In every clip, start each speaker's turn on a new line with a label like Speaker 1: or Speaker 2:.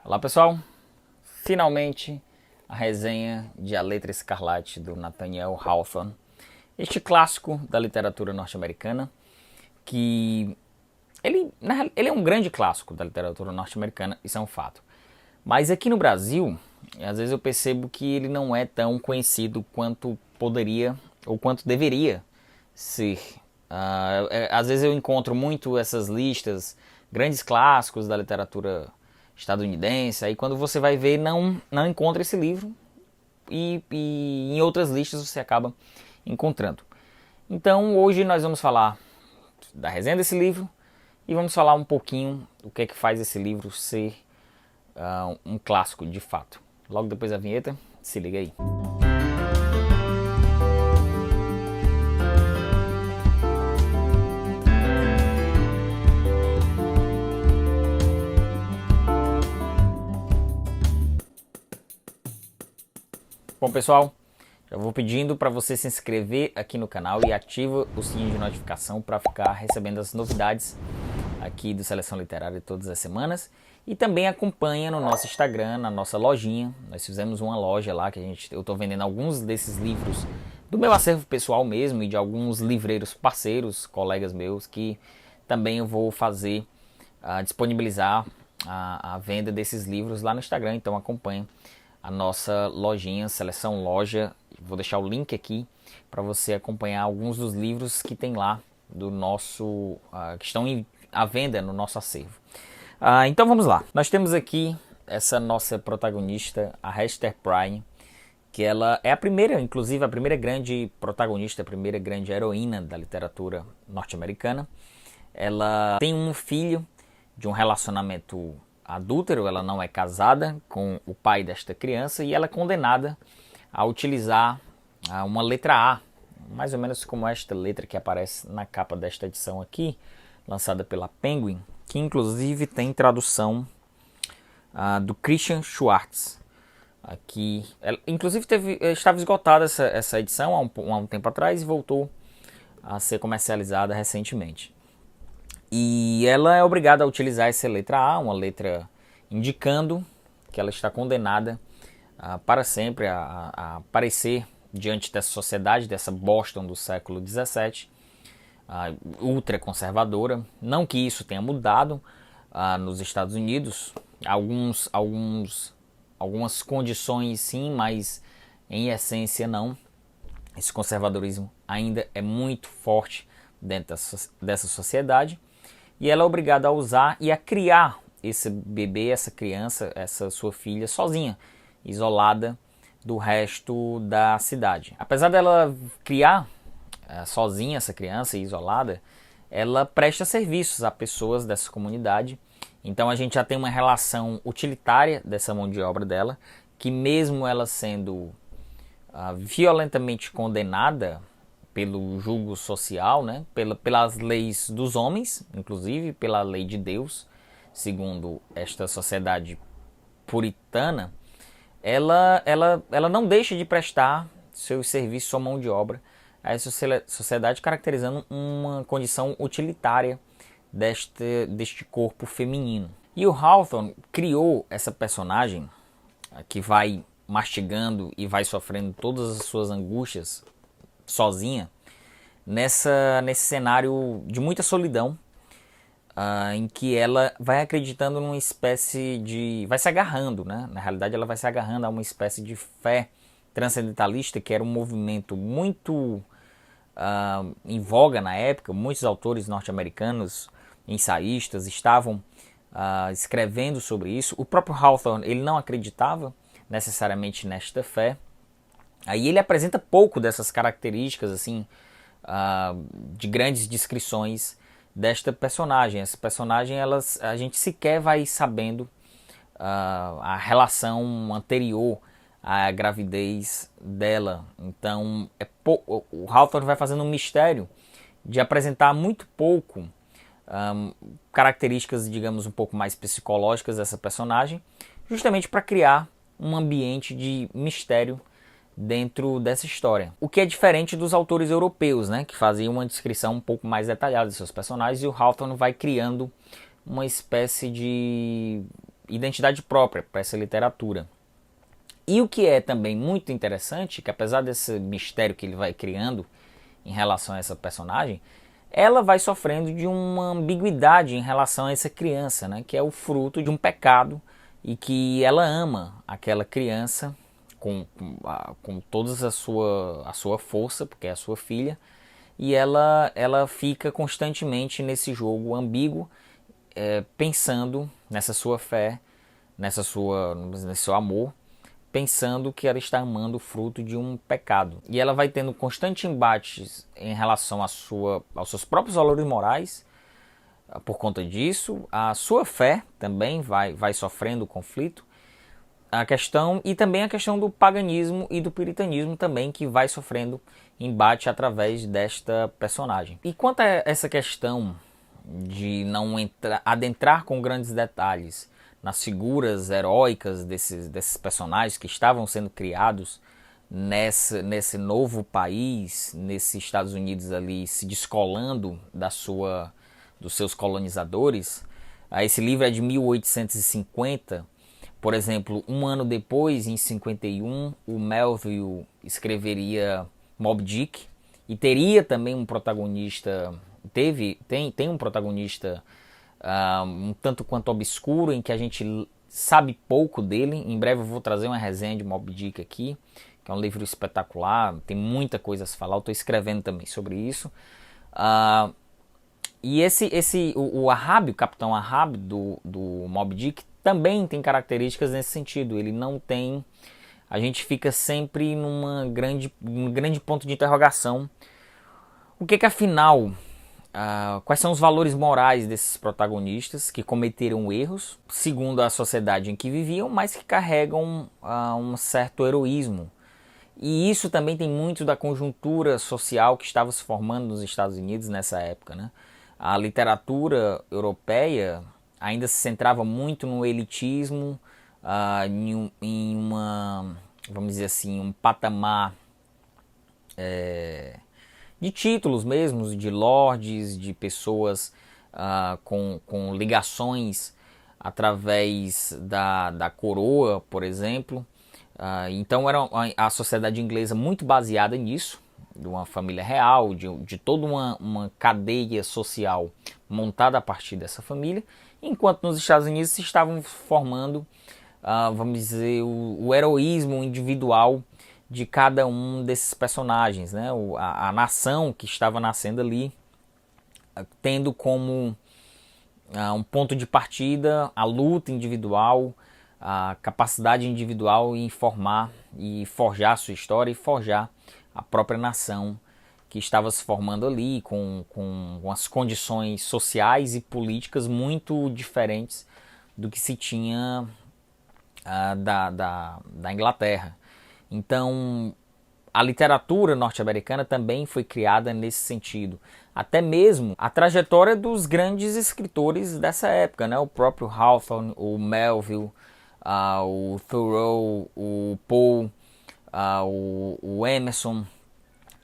Speaker 1: Olá pessoal, finalmente a resenha de A Letra Escarlate do Nathaniel Hawthorne, este clássico da literatura norte-americana, que ele é um grande clássico da literatura norte-americana, isso é um fato. Mas aqui no Brasil, às vezes eu percebo que ele não é tão conhecido quanto poderia ou quanto deveria ser. Às vezes eu encontro muito essas listas, grandes clássicos da literatura estadunidense, aí quando você vai ver não encontra esse livro e em outras listas você acaba encontrando. Então hoje nós vamos falar da resenha desse livro e vamos falar um pouquinho o que é que faz esse livro ser um clássico de fato. Logo depois da vinheta, se liga aí. Bom pessoal, já vou pedindo para você se inscrever aqui no canal e ativa o sininho de notificação para ficar recebendo as novidades aqui do Seleção Literária todas as semanas. E também acompanha no nosso Instagram, na nossa lojinha. Nós fizemos uma loja lá que eu estou vendendo alguns desses livros do meu acervo pessoal mesmo e de alguns livreiros parceiros, colegas meus, que também eu vou fazer, disponibilizar a venda desses livros lá no Instagram. Então acompanha a nossa lojinha, Seleção Loja. Vou deixar o link aqui para você acompanhar alguns dos livros que tem lá do nosso, que estão à venda no nosso acervo. Então vamos lá. Nós temos aqui essa nossa protagonista, a Hester Prynne, que ela é a primeira, inclusive a primeira grande protagonista, a primeira grande heroína da literatura norte-americana. Ela tem um filho de um relacionamento adúltero, ela não é casada com o pai desta criança e ela é condenada a utilizar uma letra A, mais ou menos como esta letra que aparece na capa desta edição aqui, lançada pela Penguin, que inclusive tem tradução do Christian Schwartz. Aqui, inclusive estava esgotada essa edição há um tempo atrás e voltou a ser comercializada recentemente. E ela é obrigada a utilizar essa letra A, uma letra indicando que ela está condenada para sempre a aparecer diante dessa sociedade, dessa Boston do século XVII, ultra conservadora. Não que isso tenha mudado nos Estados Unidos, algumas condições sim, mas em essência não. Esse conservadorismo ainda é muito forte dentro dessa sociedade. E ela é obrigada a usar e a criar esse bebê, essa criança, essa sua filha sozinha, isolada do resto da cidade. Apesar dela criar sozinha essa criança, isolada, ela presta serviços a pessoas dessa comunidade. Então a gente já tem uma relação utilitária dessa mão de obra dela, que mesmo ela sendo violentamente condenada pelo julgo social, né, pelas leis dos homens, inclusive pela lei de Deus, segundo esta sociedade puritana, ela não deixa de prestar seus serviços, sua mão de obra a essa sociedade, caracterizando uma condição utilitária deste corpo feminino. E o Hawthorne criou essa personagem que vai mastigando e vai sofrendo todas as suas angústias sozinha, nesse cenário de muita solidão, em que ela vai acreditando numa espécie de... vai se agarrando, né? Na realidade ela vai se agarrando a uma espécie de fé transcendentalista, que era um movimento muito em voga na época. Muitos autores norte-americanos, ensaístas, estavam escrevendo sobre isso. O próprio Hawthorne, ele não acreditava necessariamente nesta fé. Aí ele apresenta pouco dessas características assim, de grandes descrições desta personagem. Essa personagem, a gente sequer vai sabendo a relação anterior à gravidez dela. Então o Hawthorne vai fazendo um mistério de apresentar muito pouco características, digamos, um pouco mais psicológicas dessa personagem, justamente para criar um ambiente de mistério dentro dessa história. O que é diferente dos autores europeus, né, que faziam uma descrição um pouco mais detalhada de seus personagens, e o Hawthorne vai criando uma espécie de identidade própria para essa literatura. E o que é também muito interessante, que apesar desse mistério que ele vai criando em relação a essa personagem, ela vai sofrendo de uma ambiguidade em relação a essa criança, né, que é o fruto de um pecado e que ela ama aquela criança com toda a sua força, porque é a sua filha, e ela fica constantemente nesse jogo ambíguo, pensando nessa sua fé, nesse seu amor, pensando que ela está amando o fruto de um pecado. E ela vai tendo constantes embates em relação aos seus próprios valores morais. Por conta disso, a sua fé também vai sofrendo conflito. A questão, e também a questão do paganismo e do puritanismo também, que vai sofrendo embate através desta personagem. E quanto a essa questão de não adentrar com grandes detalhes nas figuras heróicas desses personagens que estavam sendo criados nesse novo país, nesses Estados Unidos ali se descolando dos seus colonizadores. Esse livro é de 1850. Por exemplo, um ano depois, em 51, o Melville escreveria Moby Dick e teria também um protagonista, tem um protagonista um tanto quanto obscuro, em que a gente sabe pouco dele. Em breve eu vou trazer uma resenha de Moby Dick aqui, que é um livro espetacular, tem muita coisa a se falar, eu estou escrevendo também sobre isso. E o Ahab, o Capitão Ahab do Moby Dick, também tem características nesse sentido. Ele não tem... A gente fica sempre num grande ponto de interrogação. O que afinal... quais são os valores morais desses protagonistas que cometeram erros, segundo a sociedade em que viviam, mas que carregam um certo heroísmo. E isso também tem muito da conjuntura social que estava se formando nos Estados Unidos nessa época, né? A literatura europeia ainda se centrava muito no elitismo, em uma, vamos dizer assim, um patamar de títulos mesmos, de lords, de pessoas com ligações através da coroa, por exemplo. Então era a sociedade inglesa muito baseada nisso, de uma família real, de toda uma cadeia social montada a partir dessa família, enquanto nos Estados Unidos se estavam formando, vamos dizer, o heroísmo individual de cada um desses personagens, né? A nação que estava nascendo ali, tendo como um ponto de partida a luta individual, a capacidade individual em formar e forjar a sua história e forjar a própria nação que estava se formando ali, com as condições sociais e políticas muito diferentes do que se tinha da Inglaterra. Então, a literatura norte-americana também foi criada nesse sentido. Até mesmo a trajetória dos grandes escritores dessa época, né? O próprio Hawthorne, o Melville, o Thoreau, o Poe, o Emerson,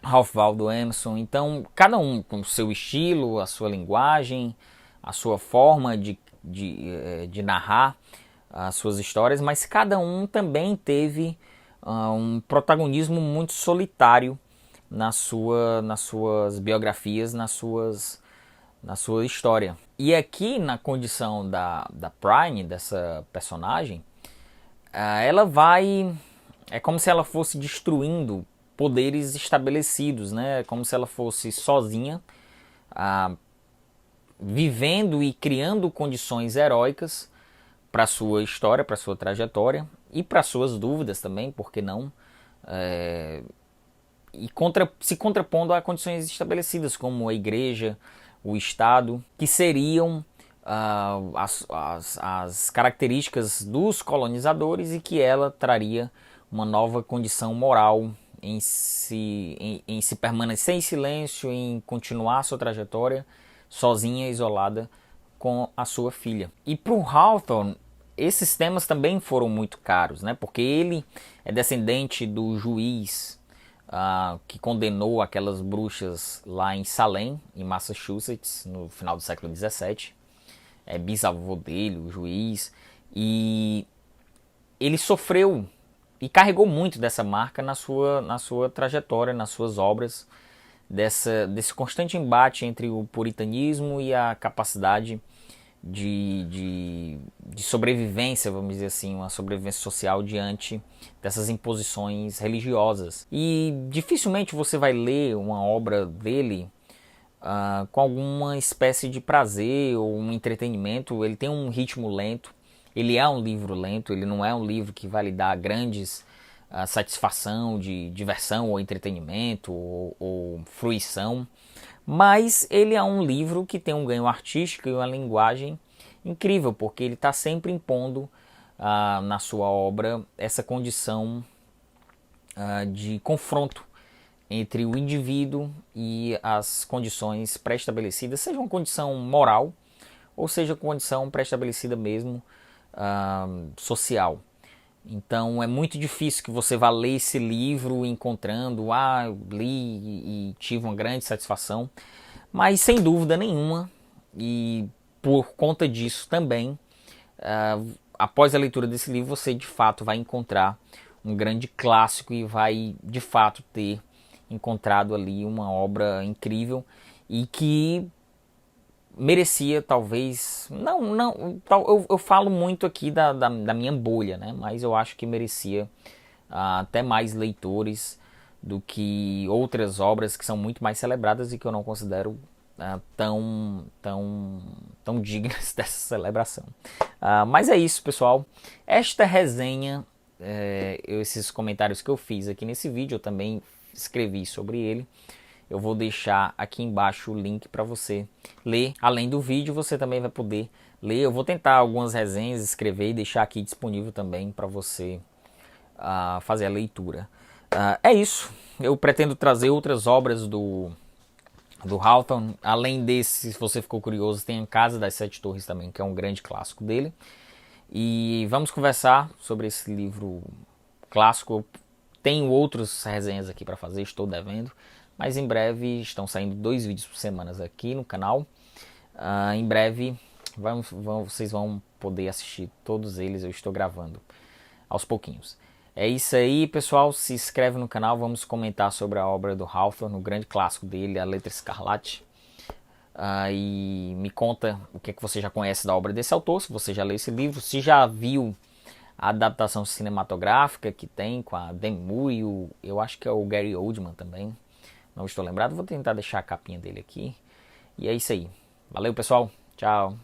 Speaker 1: Ralph Waldo Emerson. Então, cada um com o seu estilo, a sua linguagem, a sua forma de narrar as suas histórias, mas cada um também teve um protagonismo muito solitário nas suas biografias, na sua história. E aqui, na condição da Prime, dessa personagem, ela vai... É como se ela fosse destruindo poderes estabelecidos, né? É como se ela fosse sozinha, vivendo e criando condições heróicas para sua história, para sua trajetória e para suas dúvidas também, por que não? E se contrapondo a condições estabelecidas como a igreja, o Estado, que seriam as características dos colonizadores, e que ela traria uma nova condição moral em se permanecer em silêncio, em continuar a sua trajetória sozinha, isolada com a sua filha. E para o Hawthorne, esses temas também foram muito caros, né? Porque ele é descendente do juiz que condenou aquelas bruxas lá em Salem, em Massachusetts, no final do século XVII. É bisavô dele, o juiz. E ele sofreu e carregou muito dessa marca na sua trajetória, nas suas obras, desse constante embate entre o puritanismo e a capacidade de sobrevivência, vamos dizer assim, uma sobrevivência social diante dessas imposições religiosas. E dificilmente você vai ler uma obra dele com alguma espécie de prazer ou um entretenimento. Ele tem um ritmo lento, ele é um livro lento, ele não é um livro que vai lhe dar grandes satisfação de diversão ou entretenimento ou fruição, mas ele é um livro que tem um ganho artístico e uma linguagem incrível, porque ele está sempre impondo na sua obra essa condição de confronto entre o indivíduo e as condições pré-estabelecidas, seja uma condição moral ou seja condição pré-estabelecida mesmo social. Então é muito difícil que você vá ler esse livro encontrando, eu li e tive uma grande satisfação, mas sem dúvida nenhuma, e por conta disso também, após a leitura desse livro você de fato vai encontrar um grande clássico e vai de fato ter encontrado ali uma obra incrível e que merecia talvez, eu falo muito aqui da minha bolha, né? Mas eu acho que merecia até mais leitores do que outras obras que são muito mais celebradas e que eu não considero tão dignas dessa celebração. Mas é isso, pessoal. Esta resenha, esses comentários que eu fiz aqui nesse vídeo, eu também escrevi sobre ele. Eu vou deixar aqui embaixo o link para você ler. Além do vídeo, você também vai poder ler. Eu vou tentar algumas resenhas, escrever e deixar aqui disponível também para você fazer a leitura. É isso. Eu pretendo trazer outras obras do Hawthorne. Além desse, se você ficou curioso, tem a Casa das Sete Torres também, que é um grande clássico dele. E vamos conversar sobre esse livro clássico. Eu tenho outras resenhas aqui para fazer, estou devendo. Mas em breve estão saindo 2 vídeos por semana aqui no canal. Em breve vocês vão poder assistir todos eles. Eu estou gravando aos pouquinhos. É isso aí, pessoal. Se inscreve no canal. Vamos comentar sobre a obra do Hawthorne, o grande clássico dele, A Letra Escarlate. E me conta o que é que você já conhece da obra desse autor, se você já leu esse livro, se já viu a adaptação cinematográfica que tem com a Demi Moore e eu acho que é o Gary Oldman também. Não estou lembrado, vou tentar deixar a capinha dele aqui. E é isso aí. Valeu, pessoal. Tchau.